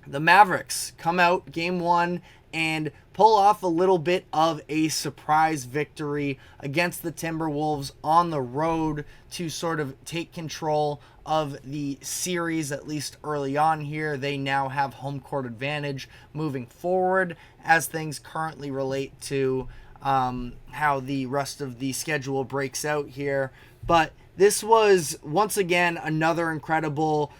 the Mavericks come out game one and pull off a little bit of a surprise victory against the Timberwolves on the road to sort of take control of the series, at least early on here. They now have home court advantage moving forward as things currently relate to how the rest of the schedule breaks out here. But this was, once again, another incredible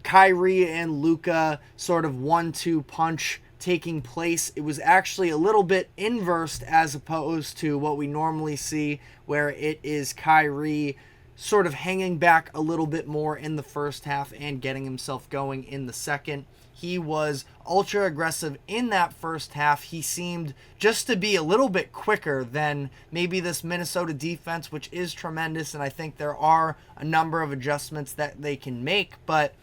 Kyrie and Luka sort of 1-2 punch taking place. It was actually a little bit inversed as opposed to what we normally see, where it is Kyrie sort of hanging back a little bit more in the first half and getting himself going in the second. He was ultra aggressive in that first half. He seemed just to be a little bit quicker than maybe this Minnesota defense, which is tremendous, and I think there are a number of adjustments that they can make, but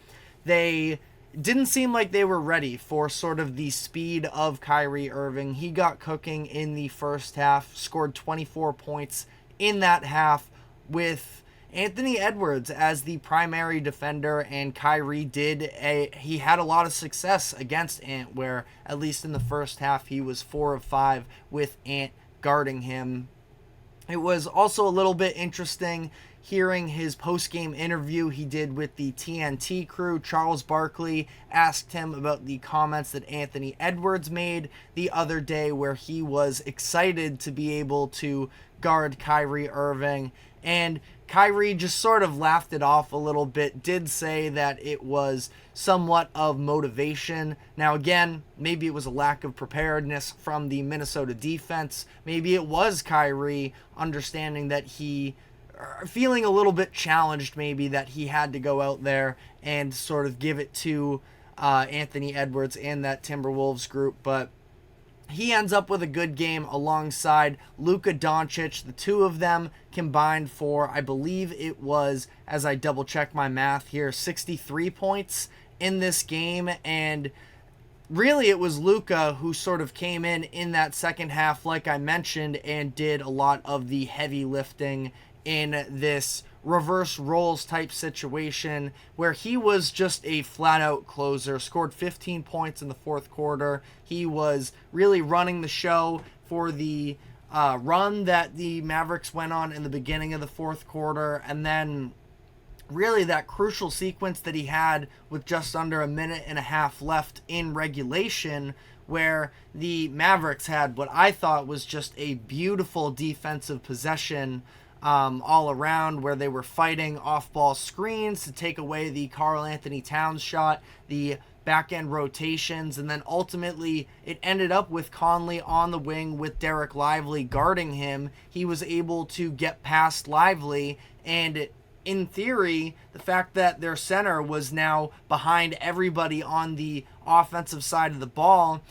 they didn't seem like they were ready for sort of the speed of Kyrie Irving. He got cooking in the first half, scored 24 points in that half with Anthony Edwards as the primary defender, and Kyrie he had a lot of success against Ant, where at least in the first half he was 4 of 5 with Ant guarding him. It was also a little bit interesting hearing his post-game interview he did with the TNT crew. Charles Barkley asked him about the comments that Anthony Edwards made the other day, where he was excited to be able to guard Kyrie Irving, and Kyrie just sort of laughed it off a little bit, did say that it was somewhat of motivation. Now again, maybe it was a lack of preparedness from the Minnesota defense. Maybe it was Kyrie understanding that feeling a little bit challenged, maybe, that he had to go out there and sort of give it to Anthony Edwards and that Timberwolves group. But he ends up with a good game alongside Luka Doncic. The two of them combined for, I believe it was, as I double check my math here, 63 points in this game. And really it was Luka who sort of came in that second half, like I mentioned, and did a lot of the heavy lifting in this reverse roles type situation, where he was just a flat out closer, scored 15 points in the fourth quarter. He was really running the show for the run that the Mavericks went on in the beginning of the fourth quarter, and then really that crucial sequence that he had with just under a minute and a half left in regulation, where the Mavericks had what I thought was just a beautiful defensive possession all around, where they were fighting off-ball screens to take away the Karl Anthony Towns shot, the back-end rotations, and then ultimately it ended up with Conley on the wing with Derek Lively guarding him. He was able to get past Lively, and in theory, the fact that their center was now behind everybody on the offensive side of the ball,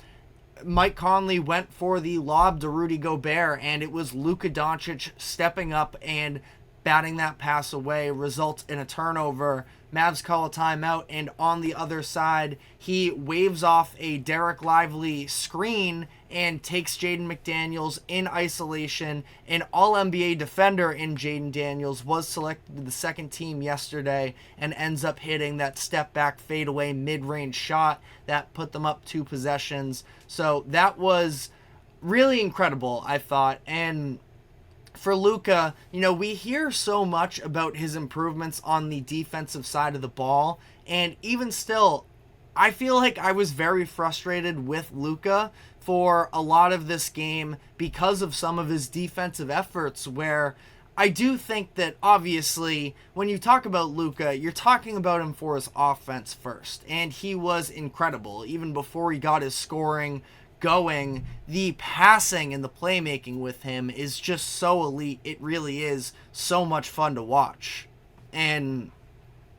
Mike Conley went for the lob to Rudy Gobert, and it was Luka Doncic stepping up and batting that pass away, results in a turnover. Mavs call a timeout, and on the other side, he waves off a Derek Lively screen and takes Jaden McDaniels in isolation. An All-NBA defender in Jaden Daniels was selected to the second team yesterday and ends up hitting that step-back fadeaway mid-range shot that put them up 2 possessions. So that was really incredible, I thought. And for Luka, we hear so much about his improvements on the defensive side of the ball, and even still, I feel like I was very frustrated with Luka for a lot of this game because of some of his defensive efforts, where I do think that obviously when you talk about Luka, you're talking about him for his offense first, and he was incredible even before he got his scoring going. The passing and the playmaking with him is just so elite. It really is so much fun to watch. And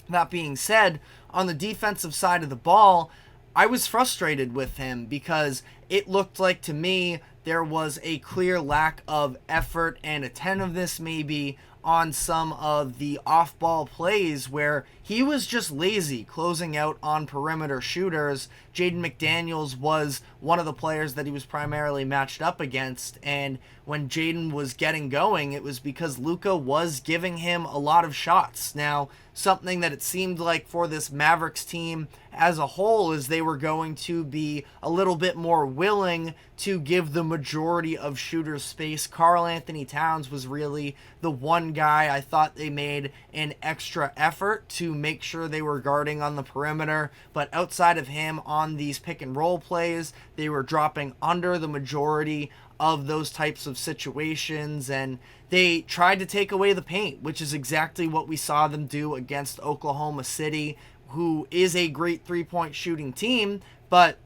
that being said, on the defensive side of the ball, I was frustrated with him because it looked like to me there was a clear lack of effort and attentiveness maybe on some of the off-ball plays where he was just lazy closing out on perimeter shooters. Jaden McDaniels was one of the players that he was primarily matched up against, and when Jaden was getting going, it was because Luka was giving him a lot of shots. Now, something that it seemed like for this Mavericks team as a whole is they were going to be a little bit more willing to give the majority of shooters space. Karl Anthony Towns was really the one guy I thought they made an extra effort to make sure they were guarding on the perimeter, but outside of him on these pick and roll plays, they were dropping under the majority of those types of situations, and they tried to take away the paint, which is exactly what we saw them do against Oklahoma City, who is a great three-point shooting team, but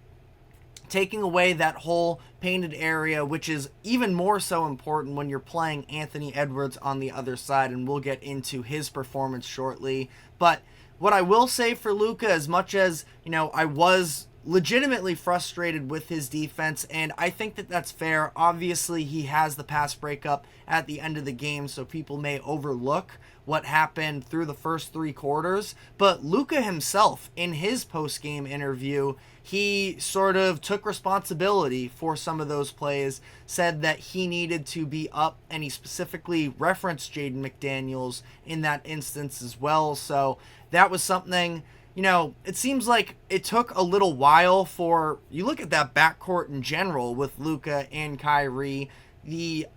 taking away that whole painted area, which is even more so important when you're playing Anthony Edwards on the other side, and we'll get into his performance shortly. But what I will say for Luka, as much as, I was legitimately frustrated with his defense, and I think that that's fair. Obviously, he has the pass breakup at the end of the game, so people may overlook what happened through the first three quarters. But Luka himself, in his post-game interview, he sort of took responsibility for some of those plays, said that he needed to be up, and he specifically referenced Jaden McDaniels in that instance as well. So that was something, it seems like it took a little while for, you look at that backcourt in general with Luka and Kyrie, the,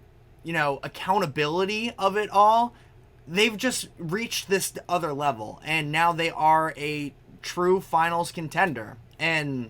accountability of it all, they've just reached this other level, and now they are a true finals contender. And,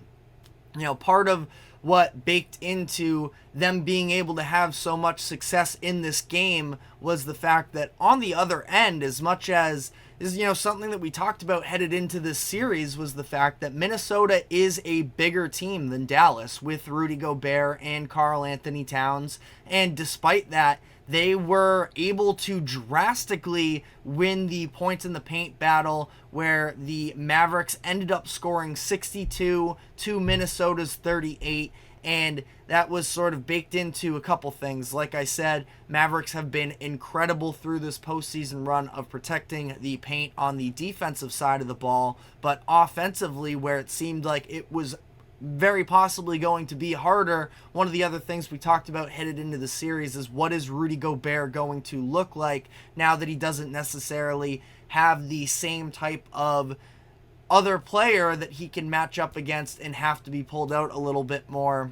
part of what baked into them being able to have so much success in this game was the fact that on the other end, as much as is, something that we talked about headed into this series, was the fact that Minnesota is a bigger team than Dallas with Rudy Gobert and Karl Anthony Towns. And despite that, they were able to drastically win the points in the paint battle, where the Mavericks ended up scoring 62 to Minnesota's 38. And that was sort of baked into a couple things. Like I said, Mavericks have been incredible through this postseason run of protecting the paint on the defensive side of the ball. But offensively, where it seemed like it was very possibly going to be harder, one of the other things we talked about headed into the series is what is Rudy Gobert going to look like now that he doesn't necessarily have the same type of other player that he can match up against and have to be pulled out a little bit more.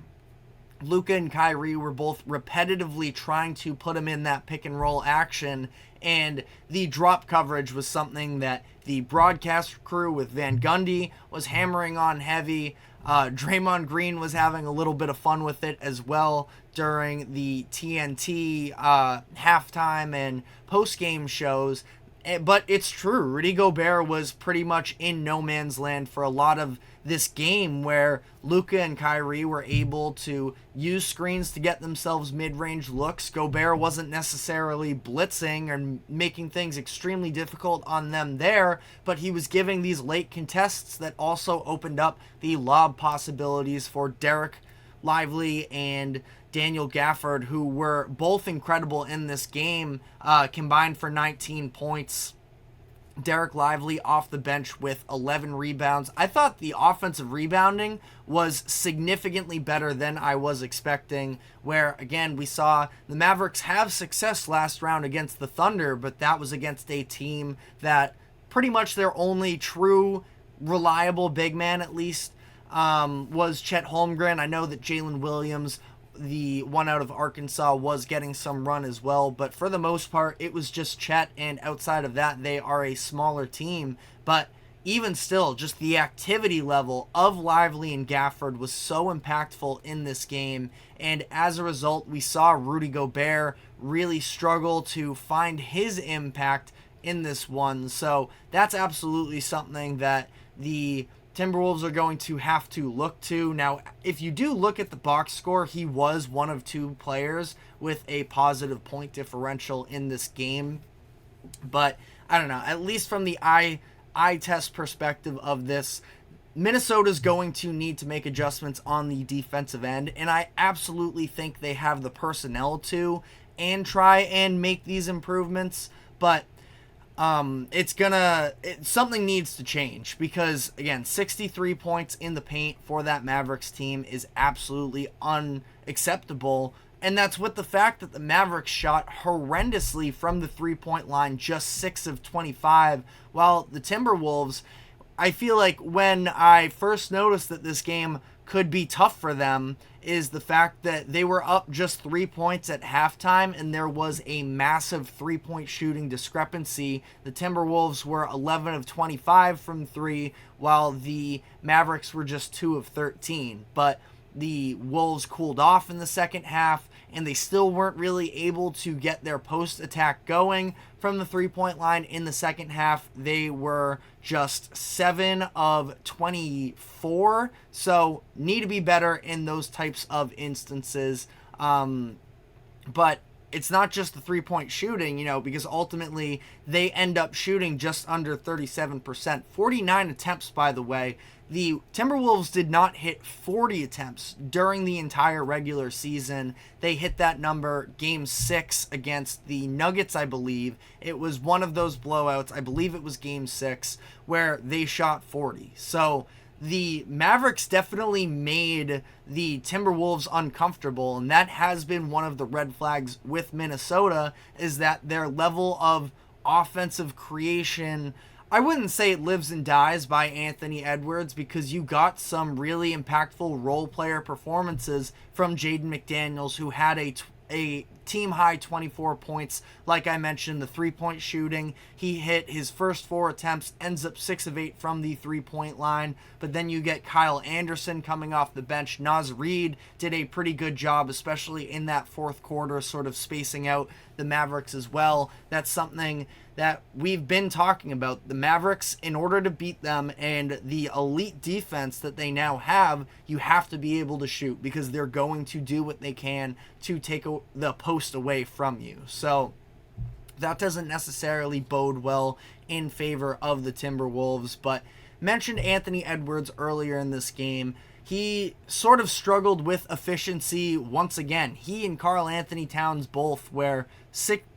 Luka and Kyrie were both repetitively trying to put him in that pick and roll action, and the drop coverage was something that the broadcast crew with Van Gundy was hammering on heavy. Draymond Green was having a little bit of fun with it as well during the TNT halftime and post-game shows. But it's true, Rudy Gobert was pretty much in no man's land for a lot of this game, where Luka and Kyrie were able to use screens to get themselves mid-range looks. Gobert wasn't necessarily blitzing and making things extremely difficult on them there, but he was giving these late contests that also opened up the lob possibilities for Derek Lively and Daniel Gafford, who were both incredible in this game, combined for 19 points. Derek Lively off the bench with 11 rebounds. I thought the offensive rebounding was significantly better than I was expecting, where, again, we saw the Mavericks have success last round against the Thunder, but that was against a team that pretty much their only true reliable big man, at least, was Chet Holmgren. I know that Jalen Williams, the one out of Arkansas, was getting some run as well, but for the most part it was just Chet, and outside of that they are a smaller team. But even still, just the activity level of Lively and Gafford was so impactful in this game, and as a result we saw Rudy Gobert really struggle to find his impact in this one. So that's absolutely something that the Timberwolves are going to have to look to. Now, if you do look at the box score, he was one of two players with a positive point differential in this game. But I don't know, at least from the eye test perspective of this, Minnesota's going to need to make adjustments on the defensive end, and I absolutely think they have the personnel to and try and make these improvements. But something needs to change, because again, 63 points in the paint for that Mavericks team is absolutely unacceptable And that's with the fact that the Mavericks shot horrendously from the three-point line, just 6 of 25, while the Timberwolves, I feel like when I first noticed that this game could be tough for them is the fact that they were up just 3 points at halftime and there was a massive three-point shooting discrepancy. The Timberwolves were 11 of 25 from 3, while the Mavericks were just 2 of 13. But the Wolves cooled off in the second half, and they still weren't really able to get their post attack going from the three-point line in the second half. They were just 7 of 24, so need to be better in those types of instances. But it's not just the three-point shooting, because ultimately they end up shooting just under 37%. 49 attempts, by the way. The Timberwolves did not hit 40 attempts during the entire regular season. They hit that number game 6 against the Nuggets, I believe. It was one of those blowouts. I believe it was game 6 where they shot 40. So the Mavericks definitely made the Timberwolves uncomfortable, and that has been one of the red flags with Minnesota, is that their level of offensive creation, I wouldn't say it lives and dies by Anthony Edwards, because you got some really impactful role player performances from Jaden McDaniels, who had a team-high 24 points. Like I mentioned, the three-point shooting, he hit his first 4 attempts, ends up 6 of 8 from the three-point line. But then you get Kyle Anderson coming off the bench. Naz Reid did a pretty good job, especially in that fourth quarter, sort of spacing out the Mavericks as well. That's something that we've been talking about. The Mavericks, in order to beat them and the elite defense that they now have, you have to be able to shoot, because they're going to do what they can to take the post away from you. So that doesn't necessarily bode well in favor of the Timberwolves. But mentioned Anthony Edwards earlier in this game. He sort of struggled with efficiency once again. He and Karl Anthony Towns both were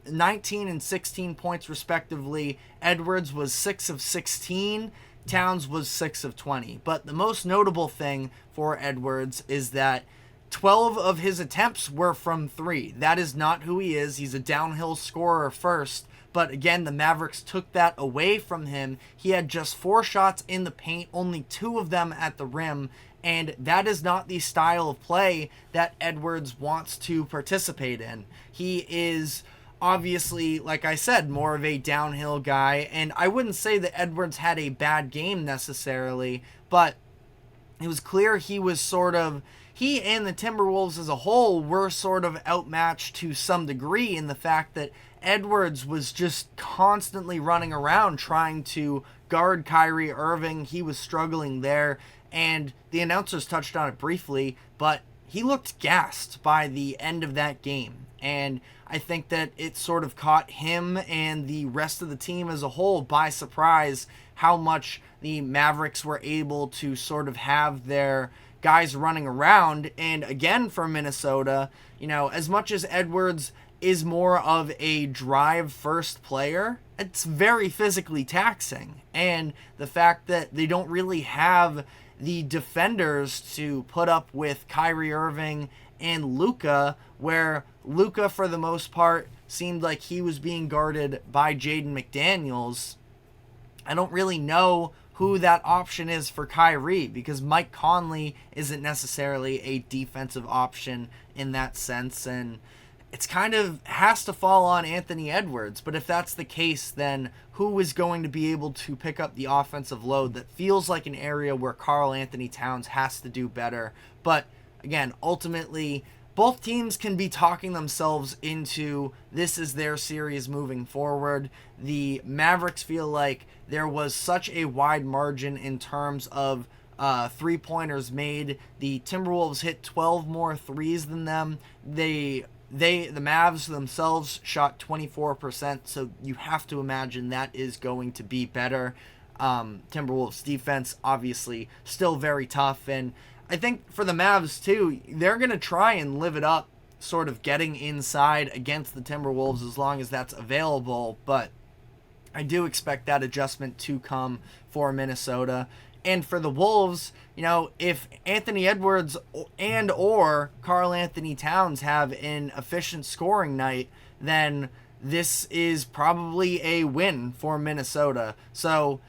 19 and 16 points respectively. Edwards was 6 of 16. Towns was 6 of 20. But the most notable thing for Edwards is that 12 of his attempts were from 3. That is not who he is. He's a downhill scorer first. But again, the Mavericks took that away from him. He had just 4 shots in the paint, only 2 of them at the rim. And that is not the style of play that Edwards wants to participate in. He is obviously, like I said, more of a downhill guy. And I wouldn't say that Edwards had a bad game necessarily, but it was clear he and the Timberwolves as a whole were sort of outmatched to some degree, in the fact that Edwards was just constantly running around trying to guard Kyrie Irving. He was struggling there. And the announcers touched on it briefly, but he looked gassed by the end of that game. And I think that it sort of caught him and the rest of the team as a whole by surprise, how much the Mavericks were able to sort of have their guys running around. And again, for Minnesota, as much as Edwards is more of a drive-first player, it's very physically taxing. And the fact that they don't really have the defenders to put up with Kyrie Irving and Luka, where Luka, for the most part, seemed like he was being guarded by Jaden McDaniels. I don't really know who that option is for Kyrie, because Mike Conley isn't necessarily a defensive option in that sense, and it's kind of has to fall on Anthony Edwards. But if that's the case, then who is going to be able to pick up the offensive load? That feels like an area where Karl Anthony Towns has to do better. But again, ultimately, both teams can be talking themselves into this is their series moving forward. The Mavericks feel like there was such a wide margin in terms of three-pointers made. The Timberwolves hit 12 more threes than them. The Mavs themselves shot 24%, so you have to imagine that is going to be better. Timberwolves defense, obviously, still very tough, and I think for the Mavs, too, they're going to try and live it up, sort of getting inside against the Timberwolves as long as that's available, but I do expect that adjustment to come for Minnesota. And for the Wolves, if Anthony Edwards and or Karl Anthony Towns have an efficient scoring night, then this is probably a win for Minnesota. So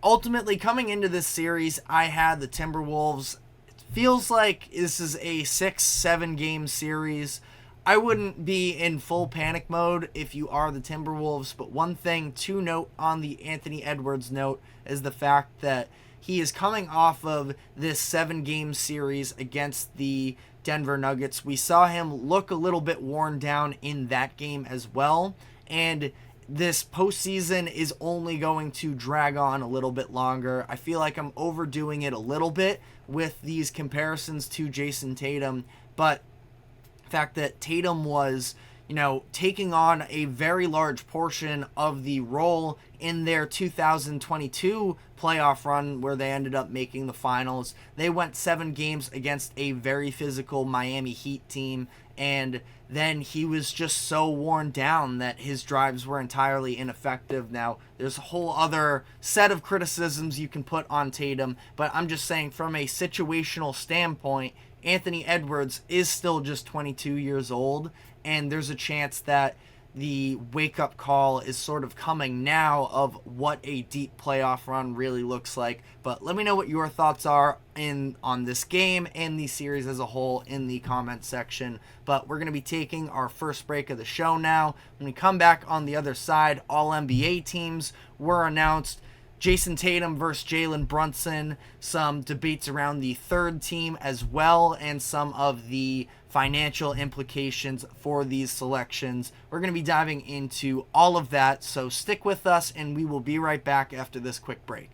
ultimately, coming into this series, I had the Timberwolves. It feels like this is a 6-7 game series. I wouldn't be in full panic mode if you are the Timberwolves, but one thing to note on the Anthony Edwards note is the fact that he is coming off of this 7-game series against the Denver Nuggets. We saw him look a little bit worn down in that game as well, and this postseason is only going to drag on a little bit longer. I feel like I'm overdoing it a little bit with these comparisons to Jason Tatum, but the fact that Tatum was, taking on a very large portion of the role in their 2022 playoff run where they ended up making the finals. They went 7 games against a very physical Miami Heat team, and then he was just so worn down that his drives were entirely ineffective. Now, there's a whole other set of criticisms you can put on Tatum, but I'm just saying from a situational standpoint, Anthony Edwards is still just 22 years old, and there's a chance that the wake-up call is sort of coming now of what a deep playoff run really looks like. But let me know what your thoughts are on this game and the series as a whole in the comment section. But we're going to be taking our first break of the show now. When we come back on the other side, all NBA teams were announced. Jason Tatum versus Jalen Brunson, some debates around the third team as well, and some of the financial implications for these selections. We're going to be diving into all of that, so stick with us, and we will be right back after this quick break.